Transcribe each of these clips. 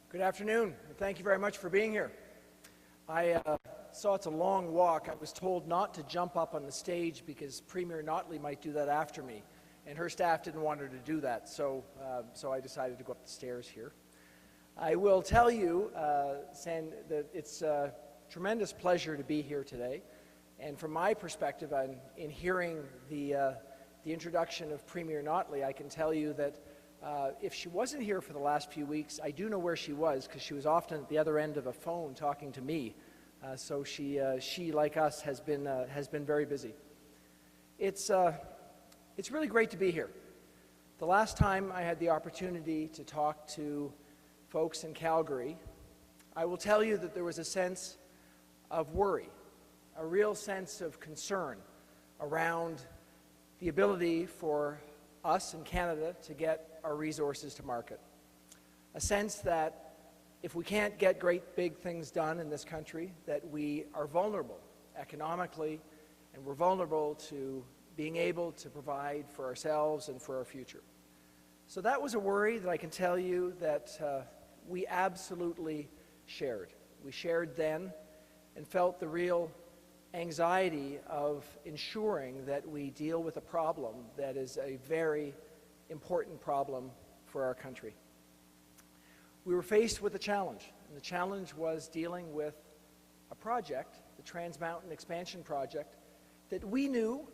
Good afternoon, and thank you very much for being here. I saw it's a long walk. I was told not to jump up on the stage because Premier Notley might do that after me, and her staff didn't want her to do that, so I decided to go up the stairs here. I will tell you, San, that it's a tremendous pleasure to be here today, and from my perspective, in hearing the introduction of Premier Notley, I can tell you that if she wasn't here for the last few weeks, I do know where she was because she was often at the other end of a phone talking to me. So she, like us, has been very busy. It's really great to be here. The last time I had the opportunity to talk to folks in Calgary, I will tell you that there was a sense of worry, a real sense of concern around the ability for us in Canada to get our resources to market. A sense that if we can't get great big things done in this country, that we are vulnerable economically, and we're vulnerable to being able to provide for ourselves and for our future. So that was a worry that I can tell you that we absolutely shared. We shared then and felt the real anxiety of ensuring that we deal with a problem that is a very important problem for our country. We were faced with a challenge, and the challenge was dealing with a project, the Trans Mountain Expansion Project, that we knew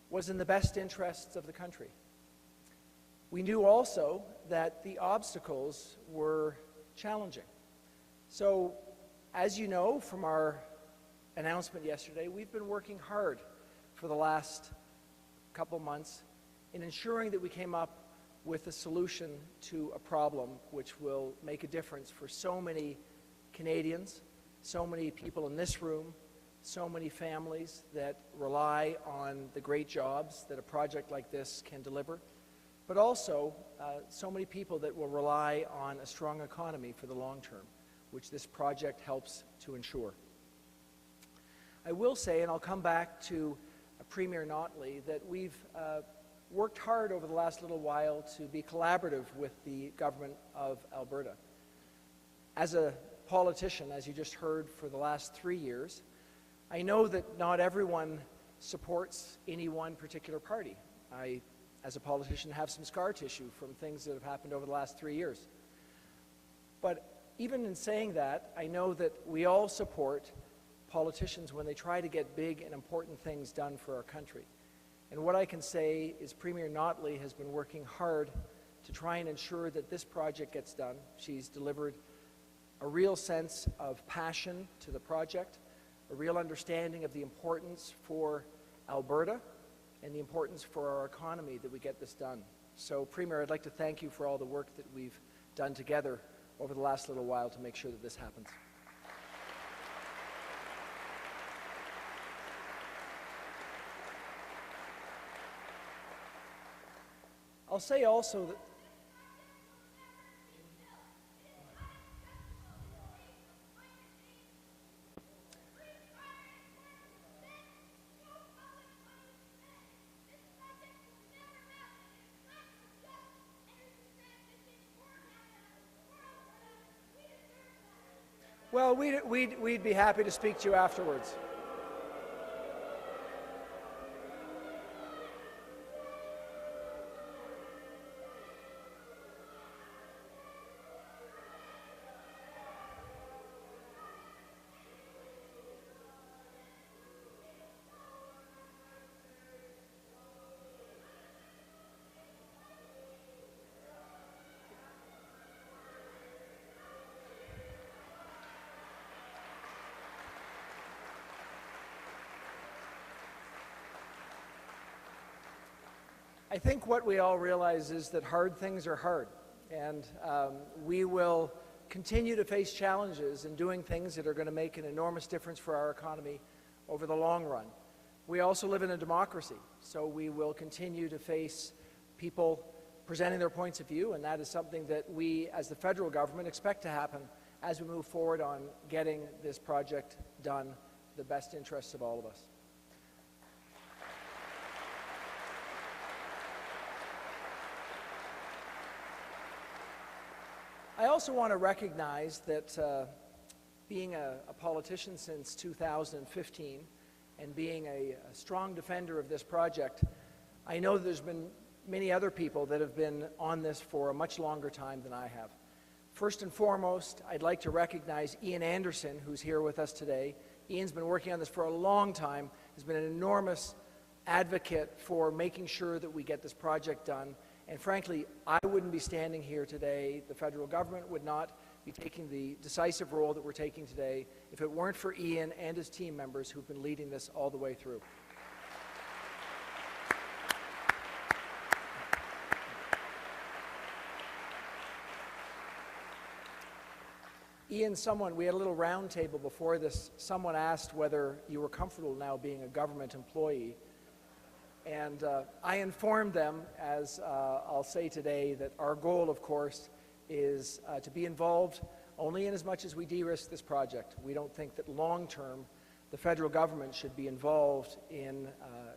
was in the best interests of the country. We knew also that the obstacles were challenging. So, as you know from our announcement yesterday, we've been working hard for the last couple months in ensuring that we came up with a solution to a problem which will make a difference for so many Canadians, so many people in this room, so many families that rely on the great jobs that a project like this can deliver, but also so many people that will rely on a strong economy for the long term, which this project helps to ensure. I will say, and I'll come back to Premier Notley, that we've worked hard over the last little while to be collaborative with the government of Alberta. As a politician, as you just heard, for the last 3 years, I know that not everyone supports any one particular party. I, as a politician, have some scar tissue from things that have happened over the last 3 years. But even in saying that, I know that we all support politicians when they try to get big and important things done for our country. And what I can say is Premier Notley has been working hard to try and ensure that this project gets done. She's delivered a real sense of passion to the project, a real understanding of the importance for Alberta and the importance for our economy that we get this done. So, Premier, I'd like to thank you for all the work that we've done together over the last little while to make sure that this happens. I'll say also that well, we'd be happy to speak to you afterwards. I think what we all realize is that hard things are hard, and we will continue to face challenges in doing things that are going to make an enormous difference for our economy over the long run. We also live in a democracy, so we will continue to face people presenting their points of view, and that is something that we, as the federal government, expect to happen as we move forward on getting this project done for the best interests of all of us. I also want to recognize that being a politician since 2015 and being a strong defender of this project, I know there's been many other people that have been on this for a much longer time than I have. First and foremost, I'd like to recognize Ian Anderson, who's here with us today. Ian's been working on this for a long time, has been an enormous advocate for making sure that we get this project done. And frankly, I wouldn't be standing here today, the federal government would not be taking the decisive role that we're taking today if it weren't for Ian and his team members who've been leading this all the way through. Ian, we had a little round table before this. Someone asked whether you were comfortable now being a government employee. And I informed them, as I'll say today, that our goal, of course, is to be involved only in as much as we de-risk this project. We don't think that long-term the federal government should be involved in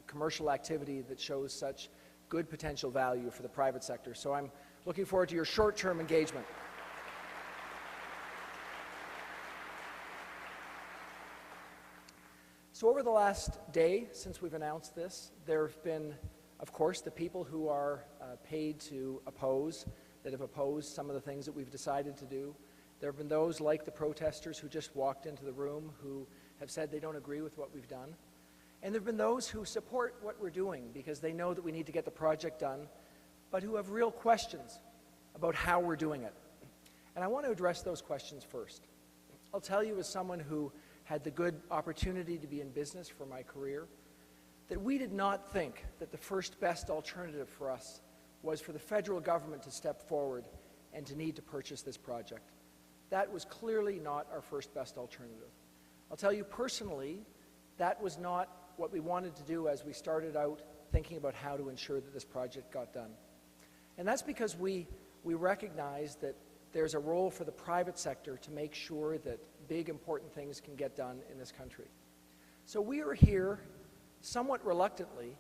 commercial activity that shows such good potential value for the private sector. So I'm looking forward to your short-term engagement. So over the last day, since we've announced this, there have been, of course, the people who are paid to oppose, that have opposed some of the things that we've decided to do. There have been those like the protesters who just walked into the room who have said they don't agree with what we've done. And there have been those who support what we're doing because they know that we need to get the project done, but who have real questions about how we're doing it. And I want to address those questions first. I'll tell you, as someone who had the good opportunity to be in business for my career, that we did not think that the first best alternative for us was for the federal government to step forward and to need to purchase this project. That was clearly not our first best alternative. I'll tell you personally, that was not what we wanted to do as we started out thinking about how to ensure that this project got done. And that's because we recognize that there's a role for the private sector to make sure that big, important things can get done in this country. So we are here somewhat reluctantly,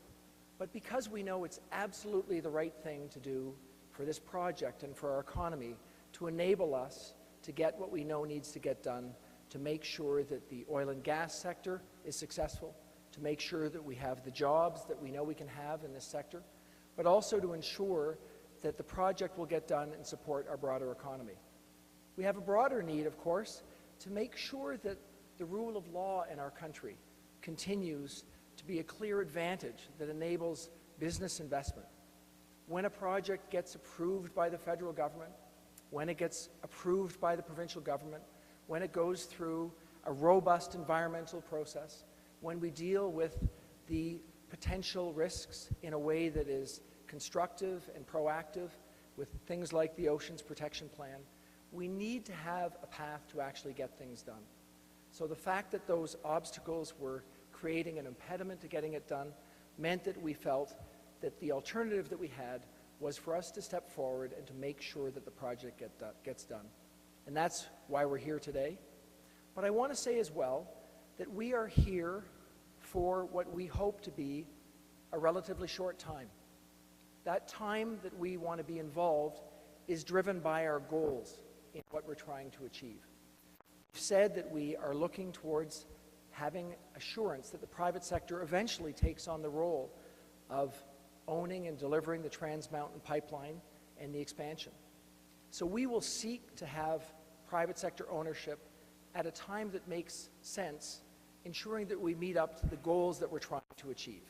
but because we know it's absolutely the right thing to do for this project and for our economy to enable us to get what we know needs to get done, to make sure that the oil and gas sector is successful, to make sure that we have the jobs that we know we can have in this sector, but also to ensure that the project will get done and support our broader economy. We have a broader need, of course, to make sure that the rule of law in our country continues to be a clear advantage that enables business investment. When a project gets approved by the federal government, when it gets approved by the provincial government, when it goes through a robust environmental process, when we deal with the potential risks in a way that is constructive and proactive with things like the Oceans Protection Plan, we need to have a path to actually get things done. So the fact that those obstacles were creating an impediment to getting it done meant that we felt that the alternative that we had was for us to step forward and to make sure that the project gets done. And that's why we're here today. But I want to say as well that we are here for what we hope to be a relatively short time. That time that we want to be involved is driven by our goals in what we're trying to achieve. We've said that we are looking towards having assurance that the private sector eventually takes on the role of owning and delivering the Trans Mountain Pipeline and the expansion. So we will seek to have private sector ownership at a time that makes sense, ensuring that we meet up to the goals that we're trying to achieve.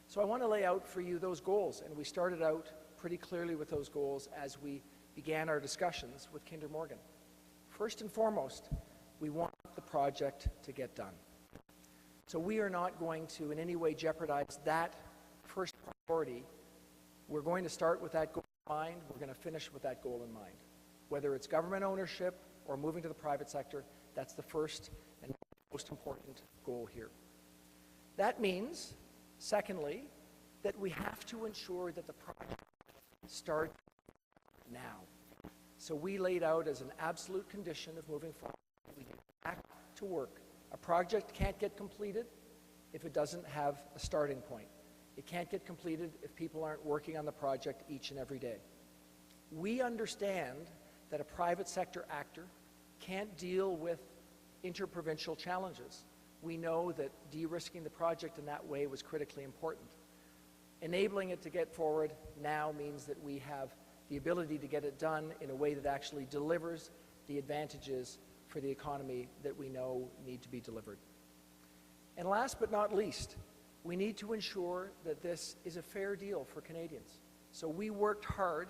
So I want to lay out for you those goals, and we started out pretty clearly with those goals as we began our discussions with Kinder Morgan. First and foremost, we want the project to get done. So we are not going to in any way jeopardize that first priority. We're going to start with that goal in mind. We're going to finish with that goal in mind. Whether it's government ownership or moving to the private sector, that's the first and most important goal here. That means, secondly, that we have to ensure that the project starts now. So we laid out as an absolute condition of moving forward that we get back to work. A project can't get completed if it doesn't have a starting point. It can't get completed if people aren't working on the project each and every day. We understand that a private sector actor can't deal with interprovincial challenges. We know that de-risking the project in that way was critically important. Enabling it to get forward now means that we have the ability to get it done in a way that actually delivers the advantages for the economy that we know need to be delivered. And last but not least, we need to ensure that this is a fair deal for Canadians. So we worked hard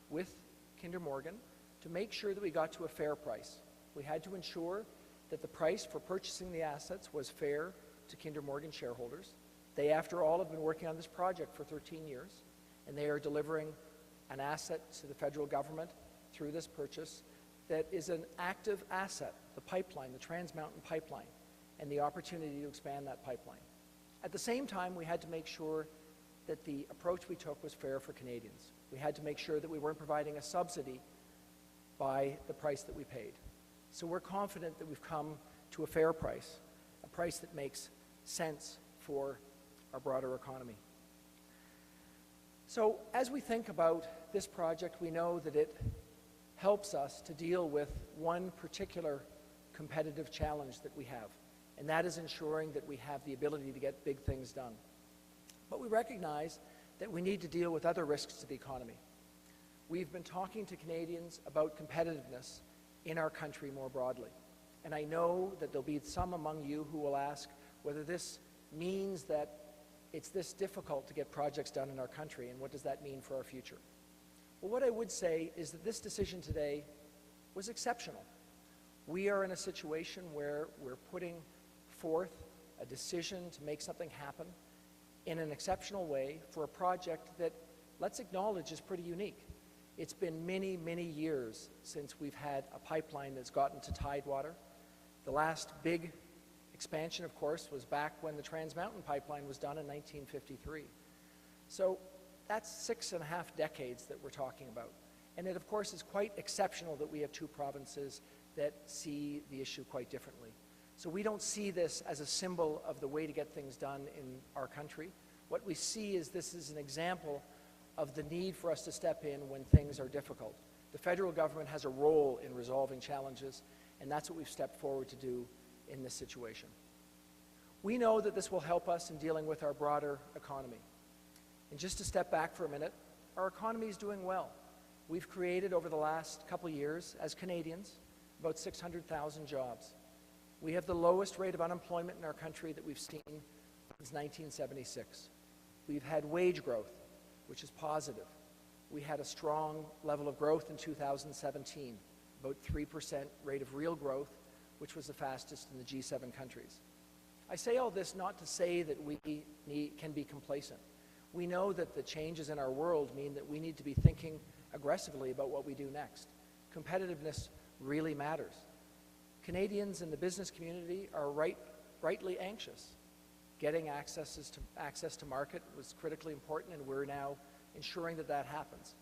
with Kinder Morgan to make sure that we got to a fair price. We had to ensure that the price for purchasing the assets was fair to Kinder Morgan shareholders. They, after all, have been working on this project for 13 years, and they are delivering an asset to the federal government through this purchase that is an active asset, the pipeline, the Trans Mountain pipeline, and the opportunity to expand that pipeline. At the same time, we had to make sure that the approach we took was fair for Canadians. We had to make sure that we weren't providing a subsidy by the price that we paid. So we're confident that we've come to a fair price, a price that makes sense for our broader economy. So as we think about this project, we know that it helps us to deal with one particular competitive challenge that we have, and that is ensuring that we have the ability to get big things done. But we recognize that we need to deal with other risks to the economy. We've been talking to Canadians about competitiveness in our country more broadly. And I know that there'll be some among you who will ask whether this means that it's this difficult to get projects done in our country, and what does that mean for our future? Well, what I would say is that this decision today was exceptional. We are in a situation where we're putting forth a decision to make something happen in an exceptional way for a project that, let's acknowledge, is pretty unique. It's been many, many years since we've had a pipeline that's gotten to tidewater. The last big expansion, of course, was back when the Trans Mountain pipeline was done in 1953. So that's 6.5 decades that we're talking about. And it, of course, is quite exceptional that we have two provinces that see the issue quite differently. So we don't see this as a symbol of the way to get things done in our country. What we see is this is an example of the need for us to step in when things are difficult. The federal government has a role in resolving challenges, and that's what we've stepped forward to do in this situation. We know that this will help us in dealing with our broader economy. And just to step back for a minute, our economy is doing well. We've created over the last couple of years, as Canadians, about 600,000 jobs. We have the lowest rate of unemployment in our country that we've seen since 1976. We've had wage growth, which is positive. We had a strong level of growth in 2017, about 3% rate of real growth, which was the fastest in the G7 countries. I say all this not to say that we can be complacent. We know that the changes in our world mean that we need to be thinking aggressively about what we do next. Competitiveness really matters. Canadians in the business community are rightly anxious. Getting access to market was critically important, and we're now ensuring that that happens.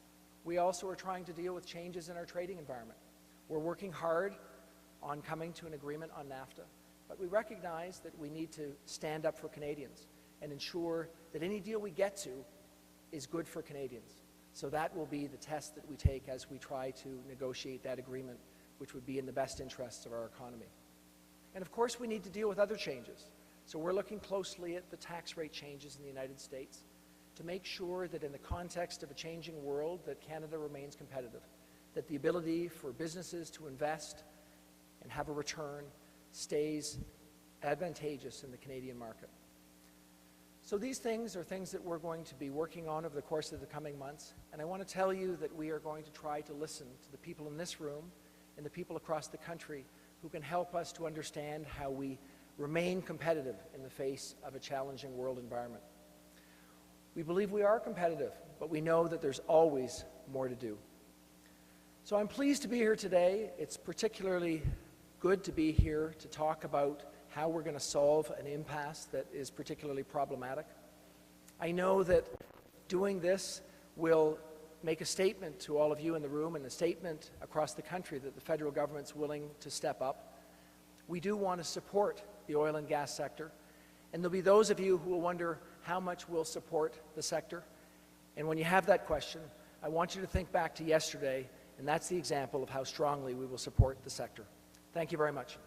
We also are trying to deal with changes in our trading environment. We're working hard on coming to an agreement on NAFTA, but we recognize that we need to stand up for Canadians and ensure that any deal we get to is good for Canadians. So that will be the test that we take as we try to negotiate that agreement, which would be in the best interests of our economy. And of course, we need to deal with other changes. So we're looking closely at the tax rate changes in the United States to make sure that in the context of a changing world that Canada remains competitive, that the ability for businesses to invest and have a return stays advantageous in the Canadian market. So these things are things that we're going to be working on over the course of the coming months, and I want to tell you that we are going to try to listen to the people in this room and the people across the country who can help us to understand how we remain competitive in the face of a challenging world environment. We believe we are competitive, but we know that there's always more to do. So I'm pleased to be here today. It's particularly good to be here to talk about how we're going to solve an impasse that is particularly problematic. I know that doing this will make a statement to all of you in the room and a statement across the country that the federal government's willing to step up. We do want to support the oil and gas sector, and there'll be those of you who will wonder how much we'll support the sector. And when you have that question, I want you to think back to yesterday And that's the example of how strongly we will support the sector. Thank you very much.